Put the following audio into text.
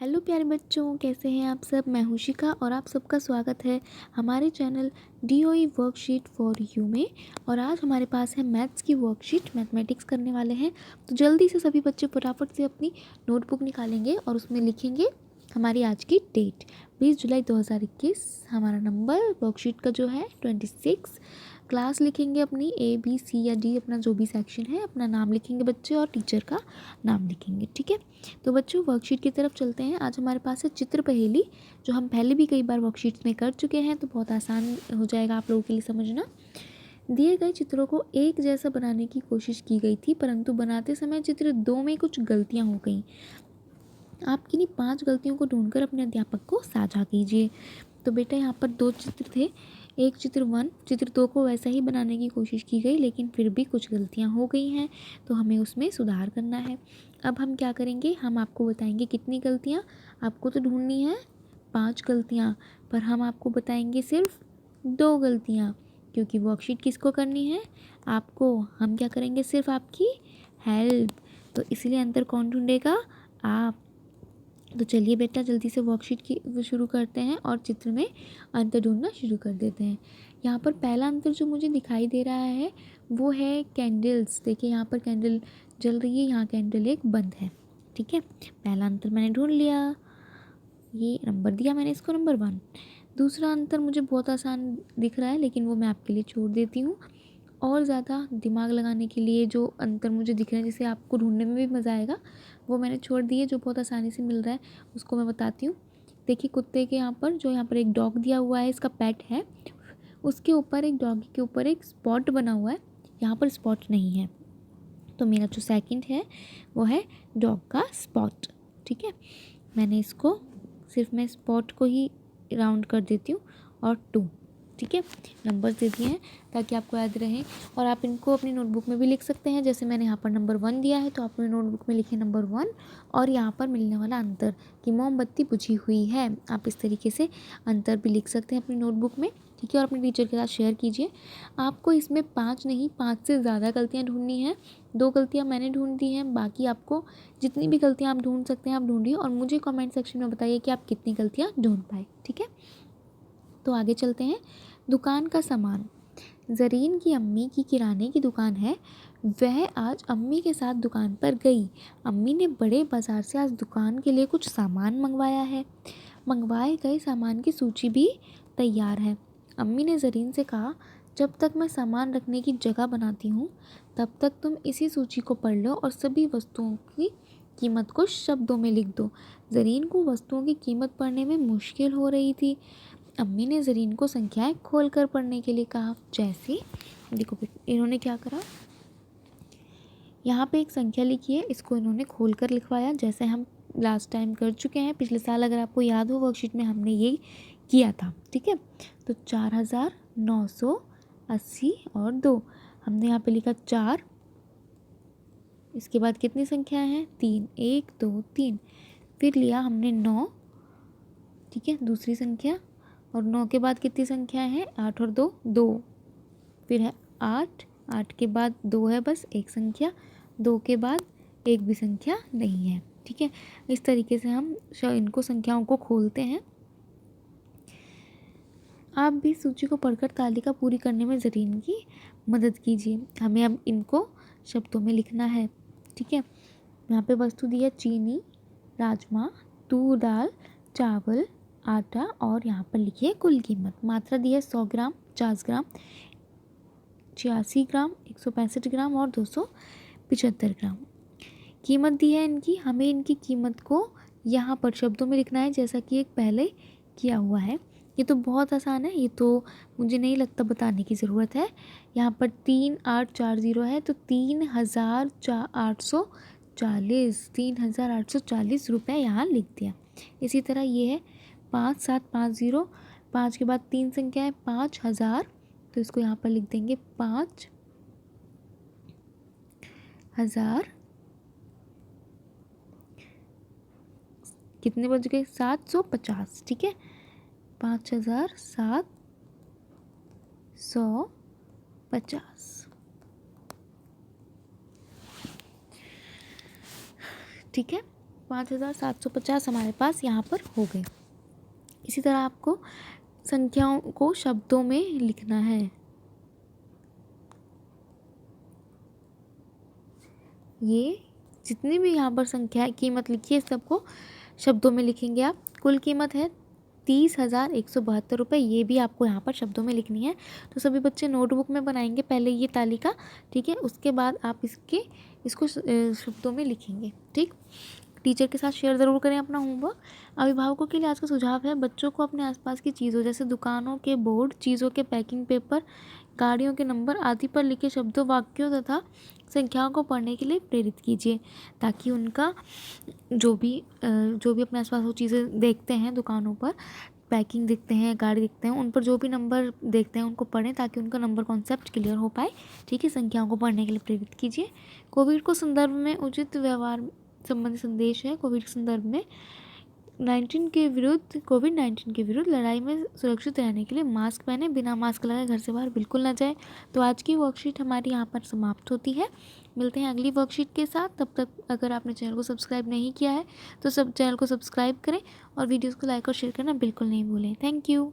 Hello प्यारे बच्चों, कैसे हैं आप सब। मैं हूं शिखा और आप सबका स्वागत है हमारे channel DOE worksheet for you में। और आज हमारे पास है मैथ्स की वर्कशीट, मैथमेटिक्स करने वाले हैं। तो जल्दी से सभी बच्चे फटाफट से अपनी नोटबुक निकालेंगे और उसमें लिखेंगे हमारी आज की डेट 20 जुलाई 2021। हमारा नंबर वर्कशीट का जो है 26। क्लास लिखेंगे अपनी ABC या D, अपना जो भी सेक्शन है, अपना नाम लिखेंगे बच्चे और टीचर का नाम लिखेंगे। ठीक है, तो बच्चों वर्कशीट की तरफ चलते हैं। आज हमारे पास है चित्र पहेली, जो हम पहले भी कई बार वर्कशीट्स में कर चुके हैं, तो बहुत आसान हो जाएगा आप लोगों के लिए समझना। दिए गए चित्रों को एक जैसा बनाने की कोशिश की गई थी, परंतु बनाते समय चित्र 2 में कुछ गलतियां हो गई। आप किन्हीं 5 गलतियों को ढूंढकर अपने अध्यापक को साझा कीजिए। तो बेटा यहाँ पर 2 चित्र थे। एक चित्र 1, चित्र 2 को वैसा ही बनाने की कोशिश की गई, लेकिन फिर भी कुछ गलतियाँ हो गई हैं, तो हमें उसमें सुधार करना है। अब हम क्या करेंगे, हम आपको बताएंगे कितनी गलतियाँ। आपको तो ढूंढनी है 5 गलतियाँ, पर हम आपको बताएंगे सिर्फ 2 गलतियाँ, क्योंकि वर्कशीट किसको करनी है, आपको। हम क्या करेंगे, सिर्फ आपकी हेल्प। तो इसलिए अंतर कौन ढूंढेगा, आप। तो चलिए बेटा जल्दी से वर्कशीट की वो शुरू करते हैं और चित्र में अंतर ढूंढना शुरू कर देते हैं। यहाँ पर पहला अंतर जो मुझे दिखाई दे रहा है वो है कैंडल्स। देखिए यहाँ पर कैंडल जल रही है, यहाँ कैंडल एक बंद है। ठीक है, पहला अंतर मैंने ढूंढ लिया, ये नंबर दिया मैंने इसको, नंबर 1। दूसरा अंतर मुझे बहुत आसान दिख रहा है, लेकिन वो मैं आपके लिए छोड़ देती हूँ। और ज़्यादा दिमाग लगाने के लिए जो अंतर मुझे दिख रहे हैं, जिसे आपको ढूंढने में भी मज़ा आएगा, वो मैंने छोड़ दिए। जो बहुत आसानी से मिल रहा है उसको मैं बताती हूँ। देखिए कुत्ते के यहाँ पर, जो यहाँ पर एक डॉग दिया हुआ है, इसका पेट है, उसके ऊपर एक डॉगी के ऊपर एक स्पॉट बना हुआ है, यहाँ पर स्पॉट नहीं है। तो मेरा जो सेकंड है वो है डॉग का स्पॉट। ठीक है, मैंने इसको सिर्फ मैं स्पॉट को ही राउंड कर देती हूँ और 2। ठीक है, नंबर्स दे दिए हैं ताकि आपको याद रहे, और आप इनको अपनी नोटबुक में भी लिख सकते हैं। जैसे मैंने यहाँ पर नंबर 1 दिया है, तो आप अपनी नोटबुक में लिखें नंबर 1, और यहाँ पर मिलने वाला अंतर कि मोमबत्ती बुझी हुई है। आप इस तरीके से अंतर भी लिख सकते हैं अपनी नोटबुक में। ठीक है, और अपने टीचर के साथ शेयर कीजिए। आपको इसमें 5 नहीं, 5 से ज़्यादा गलतियाँ ढूंढनी हैं। 2 गलतियाँ मैंने ढूंढ दी हैं, बाकी आपको जितनी भी गलतियाँ आप ढूंढ सकते हैं आप ढूंढिए, और मुझे कमेंट सेक्शन में बताइए कि आप कितनी गलतियाँ ढूंढ पाए। ठीक है, तो आगे चलते हैं। दुकान का सामान। ज़रीन की अम्मी की किराने की दुकान है, वह आज अम्मी के साथ दुकान पर गई। अम्मी ने बड़े बाज़ार से आज दुकान के लिए कुछ सामान मंगवाया है। मंगवाए गए सामान की सूची भी तैयार है। अम्मी ने ज़रीन से कहा, जब तक मैं सामान रखने की जगह बनाती हूँ, तब तक तुम इसी सूची को पढ़ लो और सभी वस्तुओं की कीमत को शब्दों में लिख दो। ज़रीन को वस्तुओं की कीमत पढ़ने में मुश्किल हो रही थी। अम्मी ने ज़रीन को संख्याएं खोलकर पढ़ने के लिए कहा। जैसे देखो इन्होंने क्या करा, यहाँ पे एक संख्या लिखी है, इसको इन्होंने खोलकर लिखवाया, जैसे हम लास्ट टाइम कर चुके हैं पिछले साल। अगर आपको याद हो वर्कशीट में हमने ये किया था। ठीक है, तो 4980 और 2 हमने यहाँ पे लिखा 4। इसके बाद कितनी संख्या है, 3, 1 2 3। फिर लिया हमने 9। ठीक है, दूसरी संख्या, और 9 के बाद कितनी संख्या है, 8 और 2 2। फिर है 8, 8 के बाद 2 है, बस एक संख्या। 2 के बाद एक भी संख्या नहीं है। ठीक है, इस तरीके से हम इनको संख्याओं को खोलते हैं। आप भी सूची को पढ़कर तालिका पूरी करने में ज़रीन की मदद कीजिए। हमें अब इनको शब्दों में लिखना है। ठीक है, यहाँ पे वस्तु दी है चीनी, राजमा, तूर दाल, चावल, आटा, और यहाँ पर लिखिए कुल कीमत। मात्रा दी है 100 ग्राम, 50 ग्राम, 86 ग्राम, 165 ग्राम और 275 ग्राम। कीमत दी है इनकी, हमें इनकी कीमत को यहाँ पर शब्दों में लिखना है, जैसा कि एक पहले किया हुआ है। ये तो बहुत आसान है, ये तो मुझे नहीं लगता बताने की ज़रूरत है। यहाँ पर 3840 है, तो 3840 रुपये यहाँ लिख दिया। इसी तरह ये है 5750, 5 के बाद 3 संख्या है, 5000, तो इसको यहाँ पर लिख देंगे 5000। कितने बज गए, 750। ठीक है, 5750। ठीक है, 5750 हमारे पास यहाँ पर हो गए। इसी तरह आपको संख्याओं को शब्दों में लिखना है। ये जितनी भी यहाँ पर संख्या कीमत लिखी है सबको शब्दों में लिखेंगे आप। कुल कीमत है 30,172 रुपये, ये भी आपको यहाँ पर शब्दों में लिखनी है। तो सभी बच्चे नोटबुक में बनाएंगे पहले ये तालिका, ठीक है, उसके बाद आप इसको शब्दों में लिखेंगे। ठीक, टीचर के साथ शेयर ज़रूर करें अपना होमवर्क। अभिभावकों के लिए आज का सुझाव है, बच्चों को अपने आसपास की चीज़ों जैसे दुकानों के बोर्ड, चीज़ों के पैकिंग पेपर, गाड़ियों के नंबर आदि पर लिखे शब्दों, वाक्यों तथा संख्याओं को पढ़ने के लिए प्रेरित कीजिए, ताकि उनका जो भी अपने आसपास वो चीज़ें देखते हैं, दुकानों पर पैकिंग देखते हैं, गाड़ी देखते हैं, उन पर जो भी नंबर देखते हैं उनको पढ़ें, ताकि उनका नंबर कॉन्सेप्ट क्लियर हो पाए। ठीक है, संख्याओं को पढ़ने के लिए प्रेरित कीजिए। कोविड को संदर्भ में उचित व्यवहार संबंधी संदेश है। कोविड के संदर्भ में कोविड 19 के विरुद्ध लड़ाई में सुरक्षित रहने के लिए मास्क पहने, बिना मास्क लगाए घर से बाहर बिल्कुल ना जाए। तो आज की वर्कशीट हमारी यहाँ पर समाप्त होती है। मिलते हैं अगली वर्कशीट के साथ। तब तक अगर आपने चैनल को सब्सक्राइब नहीं किया है तो चैनल को सब्सक्राइब करें और वीडियोज़ को लाइक और शेयर करना बिल्कुल नहीं भूलें। Thank you.